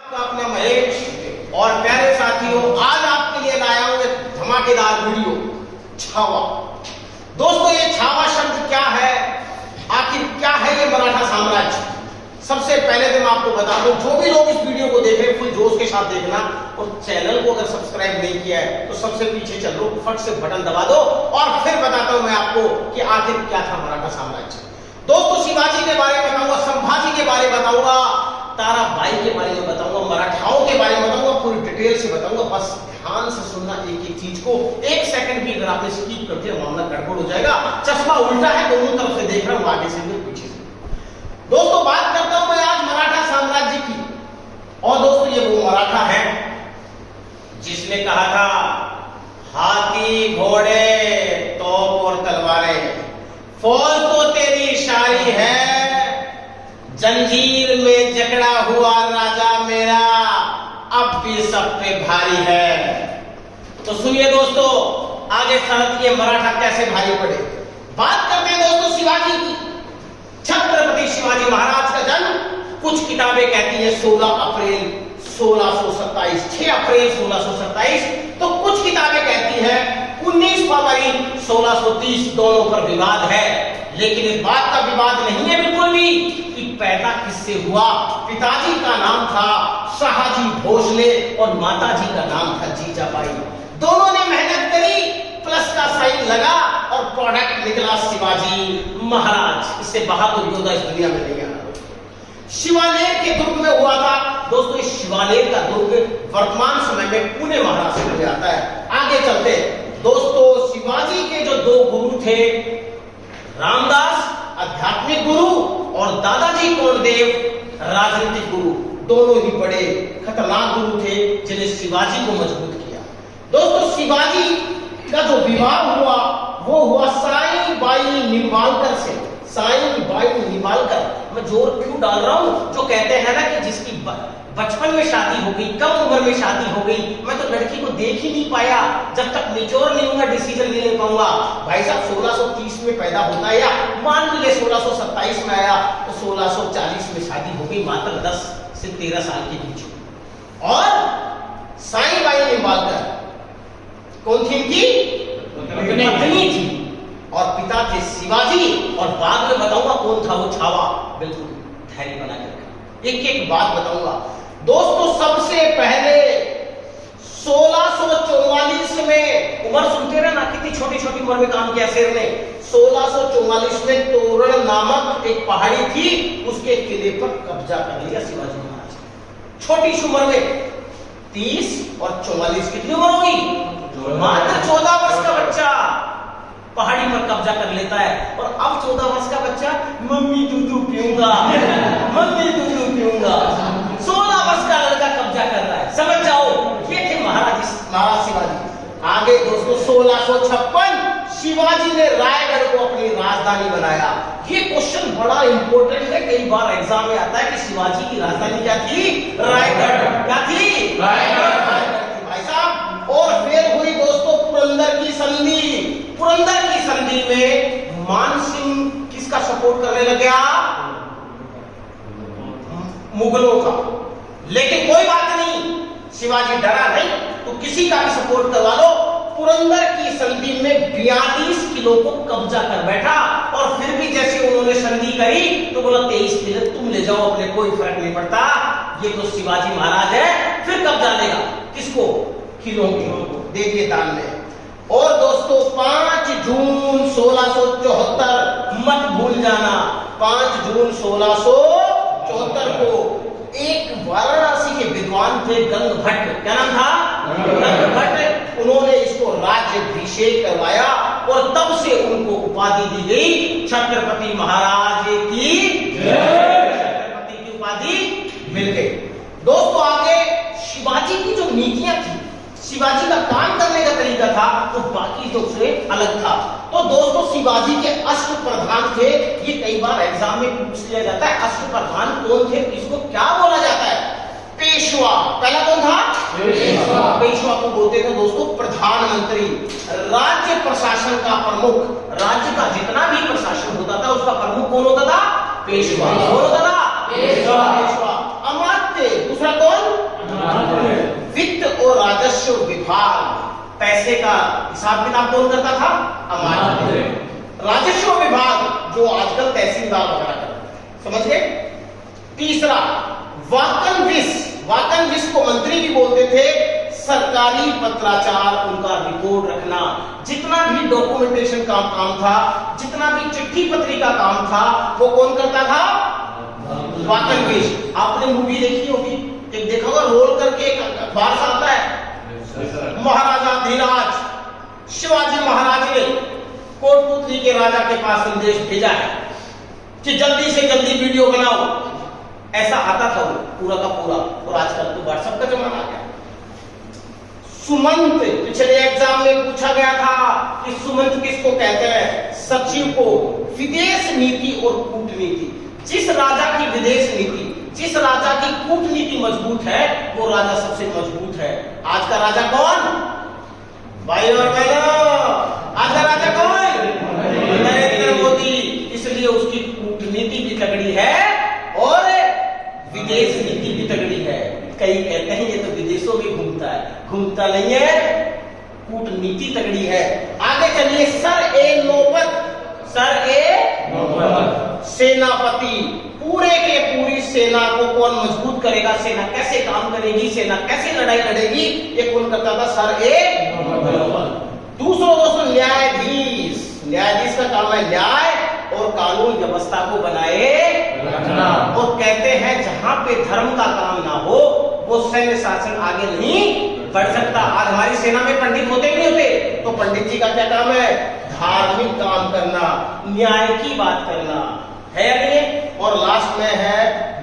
अपना महेश और प्यारे साथियों, आज आपके लिए लाया हूं एक धमाकेदार वीडियो, छावा। दोस्तों, ये छावा शब्द क्या है, आखिर क्या है ये मराठा साम्राज्य? सबसे पहले तो मैं आपको बता दूं, जो भी लोग इस वीडियो को देख रहे हैं फुल जोश के साथ देखना, और चैनल को अगर सब्सक्राइब नहीं किया है तो सबसे पीछे चल लो, फट से बटन दबा दो और फिर बताता हूं मैं आपको कि आखिर क्या था मराठा साम्राज्य। दोस्तों, शिवाजी के बारे में बताऊंगा, संभाजी के बारे में बताऊंगा, ताराबाई के बारे में बताऊंगा, मराठाओं के बारे में बताऊंगा, पूरी डिटेल से बताऊंगा। बस ध्यान से सुनना एक एक चीज को, एक सेकंड भी अगर आपने स्किप कर दिया मामला गड़बड़ हो जाएगा। चश्मा उल्टा है, दोनों तरफ से देख रहा हूं, आगे से भी पीछे से। दोस्तों, बात करता हूं मैं आज मराठा साम्राज्य की। और दोस्तों, ये वो मराठा है जिसने कहा था हाथी घोड़े तोप और तलवारें, फौज तो तेरी शाही है, जंजीर में जकड़ा हुआ राजा मेरा अब भी सब पे भारी है। तो सुनिए दोस्तों, आगे शरत ये मराठा कैसे भारी पड़े। बात करते हैं दोस्तों शिवाजी की। छत्रपति शिवाजी महाराज का जन्म कुछ किताबें कहती है 16 अप्रैल 1627, 6 अप्रैल 1627, तो कुछ किताबें कहती है 19 फरवरी 1630। दोनों पर विवाद है, लेकिन इस बात का विवाद नहीं है बिल्कुल भी कि पैदा किससे हुआ। पिताजी का नाम था शाहजी भोसले और माताजी का नाम था जीजाबाई। दोनों ने मेहनत करी, प्लस का साइन लगा और प्रोडक्ट निकला शिवाजी महाराज। इससे बहादुर योद्धा इस दुनिया में नहीं आया। शिवालेर के दुर्ग में हुआ था। दोस्तों, इस शिवालेर का दुर्ग वर्तमान समय में पुणे महाराष्ट्र में आता है। आगे चलते दोस्तों, शिवाजी के जो दो गुरु थे, रामदास आध्यात्मिक गुरु और दादाजी कोंडदेव राजनीतिक गुरु, दोनों ही बड़े खतरनाक गुरु थे जिन्हें शिवाजी को मजबूत किया। दोस्तों, शिवाजी का जो विवाह हुआ वो हुआ साईबाई निंबाळकर से। साईबाई निंबाळकर, मैं जोर क्यों डाल रहा हूं, जो कहते हैं ना कि जिसकी बचपन में शादी हो गई, कम उम्र में शादी हो गई, मैं तो लड़की को देख ही नहीं पाया, जब तक मैच्योर नहीं होगा डिसीजन नहीं ले पाऊंगा। भाई साहब 1630 में पैदा होता है, या मान लीजिए 1627 में आया तो 1640 में शादी हो गई, मात्र 10 से 13 साल के बीच। और साईबाई निंबाळकर कौन थी इनकी पत्नी थी, और पिता थे शिवाजी, और बाद में बताऊंगा कौन था वो छावा। बिल्कुल धैर्य बना कर एक एक बात बताऊंगा। दोस्तों, सबसे पहले 1644 में, उम्र सुनते रहे ना, कितनी छोटी छोटी उम्र में काम किया शेर ने। 1644 में तोरण नामक एक पहाड़ी थी, उसके किले पर कब्जा कर लिया शिवाजी महाराज। छोटी सी उम्र में 30 और 44 कितनी उम्र होगी, मात्र 14 वर्ष का बच्चा पहाड़ी पर कब्जा कर लेता है। और अब 14 वर्ष का बच्चा मम्मी दूध पीऊंगा, मम्मी दूध पीऊंगा, 16 वर्ष का लड़का कब्जा कर रहा है। समझ जाओ, ये थे महाराज शिवाजी। आगे दोस्तों, 1656 शिवाजी ने रायगढ़ को अपनी राजधानी बनाया। ये क्वेश्चन बड़ा इंपॉर्टेंट है, कई बार एग्जाम में आता है कि शिवाजी की राजधानी क्या थी, रायगढ़। क्या थी, रायगढ़ भाई साहब। और फिर हुई दोस्तों पुरंदर की संधि। पुरंदर की संधि में मान सिंह किसका सपोर्ट करने लग गया, मुगलों का। लेकिन कोई बात नहीं, शिवाजी डरा नहीं, तो किसी का भी सपोर्ट करवा लो। पुरंदर की संधि में 42 किलो को कब्जा कर बैठा, और फिर भी जैसे उन्होंने संधि करी तो बोला 23 किलो तुम ले जाओ, अपने कोई फर्क नहीं पड़ता, ये तो शिवाजी महाराज है। फिर कब्जा लेगा किसको, किलो को दे दिए दान में। और दोस्तों, 5 जून 1674, मत भूल जाना, 5 जून 1674 को एक वाराणसी के विद्वान थे गंग भट्ट। क्या नाम था, गंग भट्ट। उन्होंने इसको राज्याभिषेक करवाया, और तब से उनको उपाधि दी गई छत्रपति महाराज की छत्रपति की उपाधि मिल गई। दोस्तों, आगे शिवाजी की जो नीतियां थी, शिवाजी का काम करने का तरीका था, वो बाकी लोग से अलग था। तो दोस्तों, शिवाजी के अष्टप्रधान थे। ये कई बार एग्जाम में पूछ लिया जाता है, अष्टप्रधान कौन थे, किसको क्या बोला जाता है, पेशवा। पहला कौन था, पेशवा। पेशवा को बोलते थे दोस्तों प्रधानमंत्री। राज्य प्रशासन का प्रमुख, राज्य का जितना भी प्रशासन होता था उसका प्रमुख कौन होता था, पेशवा। कौन होता था, पेशवा। अमात्य, दूसरा कौन, विभाग, पैसे का हिसाब किताब कौन करता था? अमात्य। राजस्व विभाग जो आजकल तहसीलदार वगैरह करते, समझ गए? तीसरा वाकनविस, वाकनविस को मंत्री भी बोलते थे। सरकारी पत्राचार, उनका रिकॉर्ड रखना, जितना भी डॉक्यूमेंटेशन का काम था, जितना भी चिट्ठी पत्री का काम था, वो कौन करता था? वाकनविस। आपने मूवी देखी होगी, एक देखा होगा, रोल करके एक अखबार से आता है, महाराजा धीराज, शिवाजी महाराज ने कोटपुतली के राजा के पास संदेश भेजा है कि जल्दी से जल्दी वीडियो बनाओ। ऐसा आता था वो पूरा का पूरा। और आजकल तो व्हाट्सएप का जमाना आ गया। सुमंत, पिछले एग्जाम में पूछा गया था कि सुमंत किसको कहते हैं? सचिव को। विदेश नीति और कूटनीति, जिस राजा की विदेश नीति, जिस राजा की कूटनीति मजबूत है, वो राजा सबसे मजबूत है। आज का राजा कौन? भाई और बहनों, आज का राजा कौन? नरेंद्र मोदी। इसलिए उसकी कूटनीति भी तगड़ी है और विदेश नीति भी तगड़ी है। कई कहते हैं ये तो विदेशों में घूमता है, घूमता नहीं है, कूटनीति तगड़ी है। आगे चलिए, सर ए नौबत, सर ए नौबत, सेनापति। पूरे के पूरी सेना को कौन मजबूत करेगा, सेना कैसे काम करेगी, सेना कैसे लड़ाई लड़ेगी, ये कौन करता था? सर ए नौबत। दूसरा दोस्तों, न्यायाधीश। न्यायाधीश का काम है न्याय और कानून व्यवस्था को बनाए रखना। और कहते हैं जहां पे धर्म का काम ना हो, वो सैन्य शासन आगे नहीं बढ़ सकता। आज हमारी सेना में पंडित होते ही नहीं होते, तो पंडित जी का क्या काम है? धार्मिक काम करना, न्याय की बात करना है या नहीं? और लास्ट में है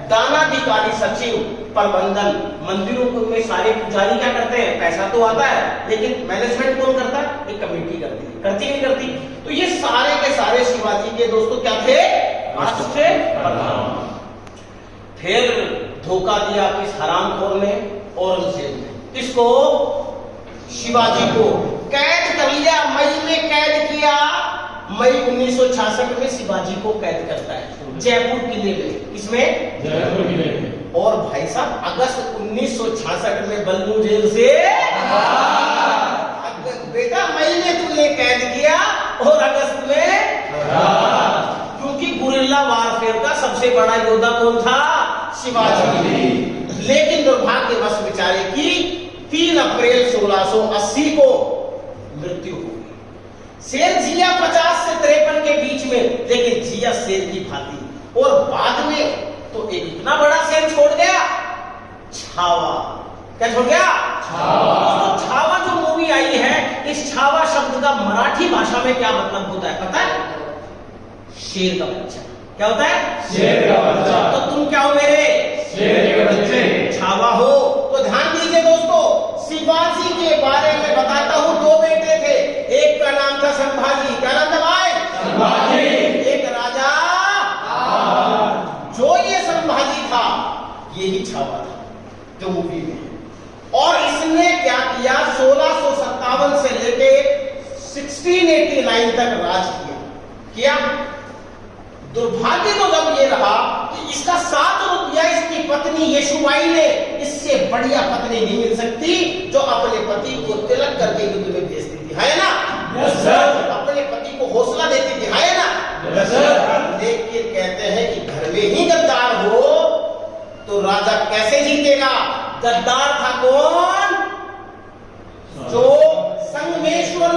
दानाधिकारी सचिव, प्रबंधन। मंदिरों में सारे पुजारी क्या करते हैं? पैसा तो आता है, लेकिन मैनेजमेंट कौन करता है? एक कमेटी करती है, करती नहीं करती? तो ये सारे के सारे शिवाजी के दोस्तों क्या थे? राष्ट्र प्रधान। फिर धोखा दिया किस हरामखोर ने? औरंगजेब ने। इसको, शिवाजी को कैद कर लिया, मई में कैद किया। मई 1966 में शिवाजी को कैद करता है जयपुर किले में। किसमें? जयपुर किले में। और भाई साहब, अगस्त 1966 में बल्लू जेल से बेटा, मई में तुमने कैद किया और अगस्त में, क्योंकि गुरिल्ला वारफेयर का सबसे बड़ा योद्धा कौन था? शिवाजी। लेकिन दुर्भाग्यवश बेचारे की 3 अप्रैल 1680 को मृत्यु हो गई। शेर जिया 50 से 53 के बीच में, लेकिन जिया शेर की भांति। और बाद में तो एक इतना बड़ा शेर छोड़ गया, छावा। क्या छोड़ गया? छावा। तो छावा जो मूवी आई है, इस छावा शब्द का मराठी भाषा में क्या मतलब होता है पता है? शेर का बच्चा। क्या होता है? शेर का बच्चा। तो तुम क्या हो मेरे? शेर के बच्चे। छावा हो। तो ध्यान दीजिए दोस्तों, शिवाजी के बारे में बताता हूं। 2 बेटे थे, एक का नाम था संभाजी। क्या नाम था भाई? संभाजी। एक राजा, जो ये संभाजी था, यही छावा था जो मूवी में। और इसने क्या किया? 1657 से लेके 1689 तक राज किया। दुर्भाग्य तो जब ये रहा कि इसका 7 रुपया इसकी पत्नी यशुबाई ने, इससे बढ़िया पत्नी नहीं मिल सकती जो अपने पति को तिलक करके युद्ध में भेजती थी, है ना? Yes sir. अपने पति को हौसला देती थी, है ना? Yes sir. लेकिन कहते हैं कि घर में ही गद्दार हो तो राजा कैसे जीतेगा? गद्दार था कौन? जो संगमेश्वर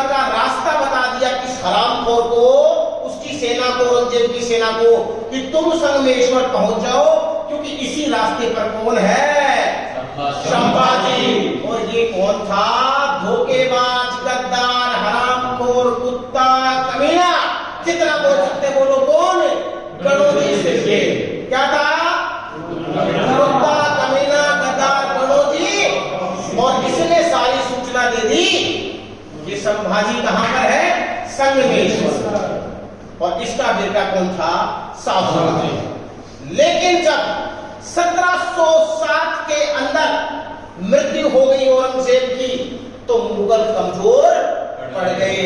का रास्ता बता दिया किस हरामखोर को, उसकी सेना को, औरंगजेब की सेना को, कि तुम संगमेश्वर पहुंच जाओ, क्योंकि इसी रास्ते पर कौन है? संभाजी। और ये कौन था? धोखेबाज, गद्दार, हरामखोर, कुत्ता, कमीना, जितना बोल सकते बोलो। कौन? कनौजी से। क्या था? कुत्ता, कमीना, गद्दार, कनौजी। और इसने सारी सूचना दे दी कि संभाजी कहां पर है? संगमेश्वर। और इसका बेटा कौन था? साहुजी। लेकिन जब 1707 के अंदर मृत्यु हो गई औरंगजेब की, तो मुगल कमजोर पड़ गए।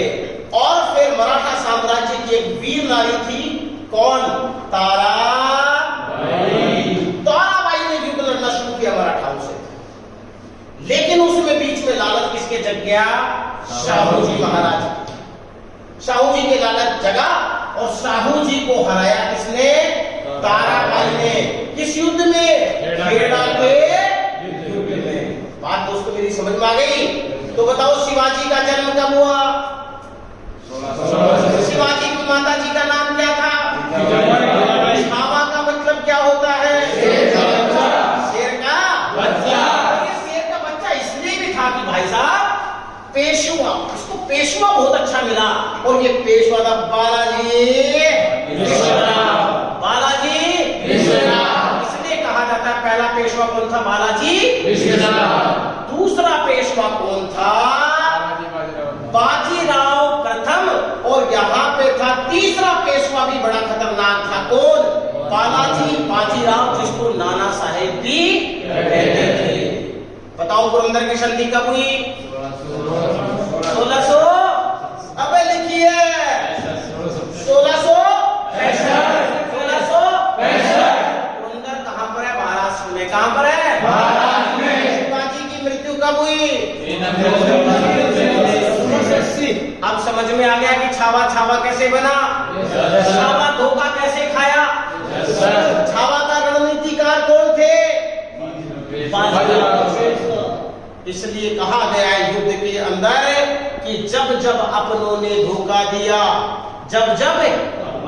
और फिर मराठा साम्राज्य की एक वीर नारी थी, कौन? ताराबाई। ताराबाई ने युद्ध लड़ना शुरू किया मराठाओं से। लेकिन किसके जग गया? शाहू जी महाराज। शाहू जी के लालच जगा और शाहू जी को हराया किसने? ताराबाई ने। किस युद्ध में? खेड़ा के युद्ध में। बात दोस्तों मेरी समझ में आ गई? तो बताओ शिवाजी का जन्म कब हुआ? शिवाजी की माता जी का नाम क्या था? छावा का मतलब क्या होता है? शेर का बच्चा। ये शेर का बच्चा इसलिए भी था कि भाई साहब पेशवा, उसको पेशवा बहुत अच्छा मिला और ये पेशवा था बालाजी बालाजी इसलिए कहा जाता है पहला पेशवा कौन था? बालाजी। दूसरा पेशवा कौन था? बाजीराव प्रथम। और यहाँ पे था तीसरा पेशवा भी बड़ा खतरनाक था। कौन? बालाजी बाजीराव, जिसको नाना साहेब भी कहते थे। बताओ पुरंदर की संधि कब हुई? 1600। अब लिखिए 1665। पुरंदर कहां पर है? महाराष्ट्र में। कहां पर है? महाराष्ट्र में। शिवाजी की मृत्यु कब हुई? अब समझ में आ गया कि छावा छावा कैसे बना? छावा धोखा कैसे खाया? छावा का रणनीतिकार कौन थे? इसलिए कहा गया है युद्ध के अंदर कि जब जब अपनों ने धोखा दिया, जब जब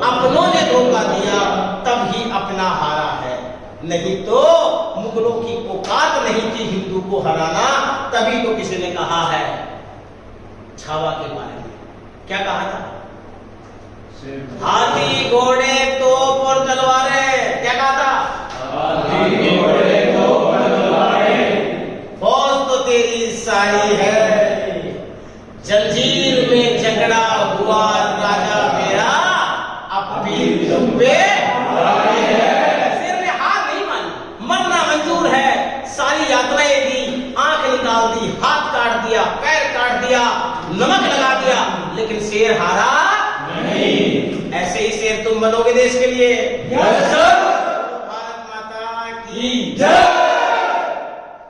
अपनों ने धोखा दिया तब ही अपना हारा है। नहीं तो मुगलों की औकात नहीं थी हिंदू को हराना। तभी तो किसी ने कहा है छावा के बारे में, क्या कहा था? हाथी घोड़े तोप और तलवारें। क्या कहा था? हाथी घोड़े तोप और तलवारें। फौज तो तेरी सारी है, जंजीर में झगड़ा हुआ राजा मेरा, अब भी तुम पे सिर में हाथ नहीं मानी, मरना मंजूर है। सारी यात्राएं दी, आंख निकाल दी, हाथ काट दिया, पैर काट दिया, नमक लगा दिया, लेकिन शेर हारा नहीं। ऐसे ही शेर तुम बनोगे देश के लिए। भारत माता की जय।